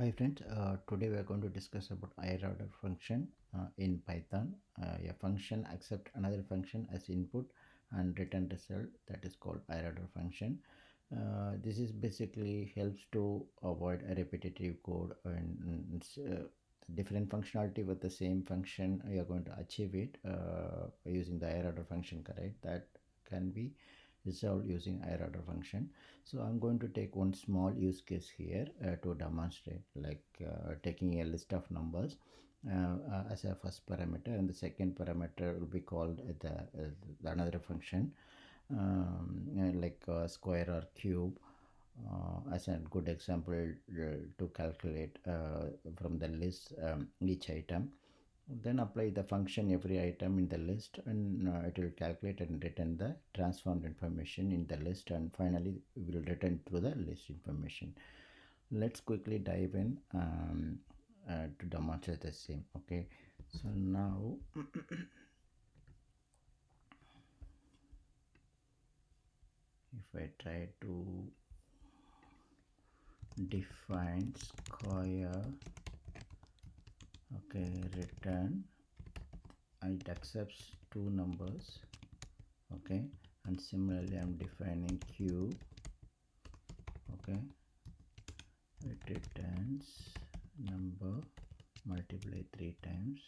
Hi friends, today we are going to discuss about higher order function in Python. A function accept another function as input and return result, that is called higher order function. This is basically helps to avoid a repetitive code and different functionality with the same function. You are going to achieve it using the higher order function, correct? That can be resolved using higher order function. So I'm going to take one small use case here to demonstrate, like taking a list of numbers as a first parameter, and the second parameter will be called the another function like square or cube as a good example to calculate from the list each item. Then apply the function every item in the list, and it will calculate and return the transformed information in the list, and finally we will return through the list information. Let's quickly dive in to demonstrate the same. Okay, so now if I try to define square, okay, return, it accepts two numbers, okay, and similarly I'm defining cube, okay, it returns number multiply 3 times.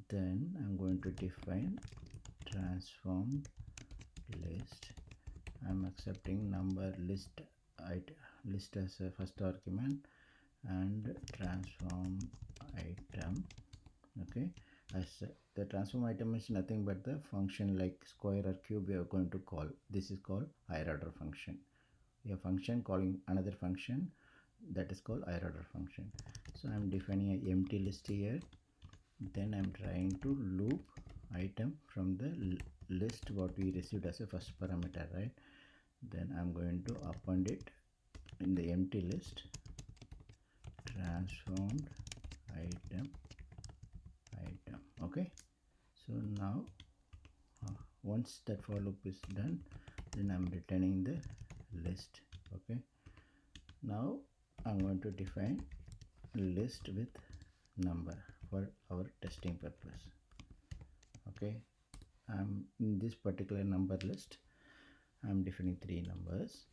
Then I'm going to define transformed list. I'm accepting number list as a first argument and transform item, okay. As the transform item is nothing but the function like square or cube we are going to call. This is called higher order function. A function calling another function, that is called higher order function. So I'm defining an empty list here. Then I'm trying to loop item from the list what we received as a first parameter, right? Then I'm going to append it in the empty list, transformed item, okay. So now once that for loop is done, then I'm returning the list, okay. Now I'm going to define list with number for our testing purpose, okay. In this particular number list I'm defining 3 numbers.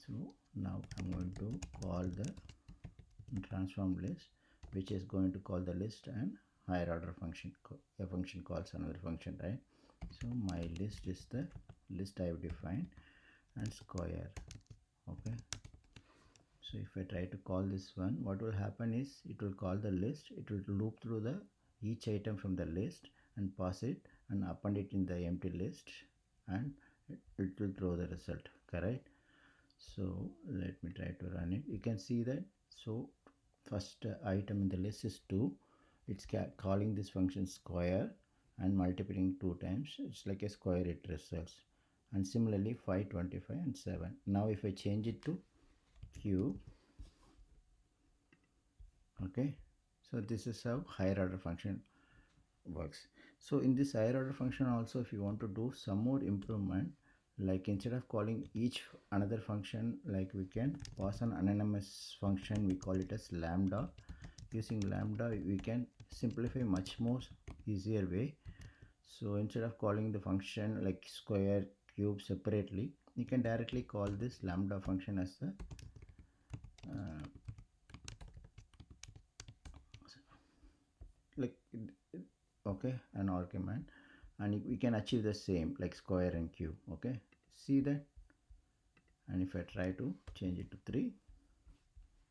So now I'm going to call the transform list, which is going to call the list and higher order function. A function calls another function, right? So my list is the list I have defined and square, okay. So if I try to call this one, what will happen is it will call the list, it will loop through the each item from the list and pass it and append it in the empty list, and it will throw the result, correct. So let me try to run it. You can see that. So first item in the list is 2. It's calling this function square and multiplying 2 times. It's like a square it results. And similarly 5, 25 and 7. Now if I change it to cube, okay, so this is how higher order function works. So in this higher order function also, if you want to do some more improvement, like instead of calling each another function, like we can pass an anonymous function, we call it as lambda. Using lambda we can simplify much more easier way. So instead of calling the function like square, cube separately, you can directly call this lambda function as the like okay, an argument, and we can achieve the same like square and cube, okay. See that? And if I try to change it to 3,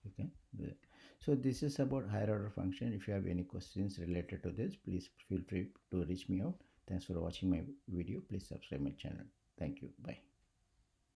you can do it. So this is about higher order function. If you have any questions related to this, please feel free to reach me out. Thanks for watching my video. Please subscribe my channel. Thank you. Bye.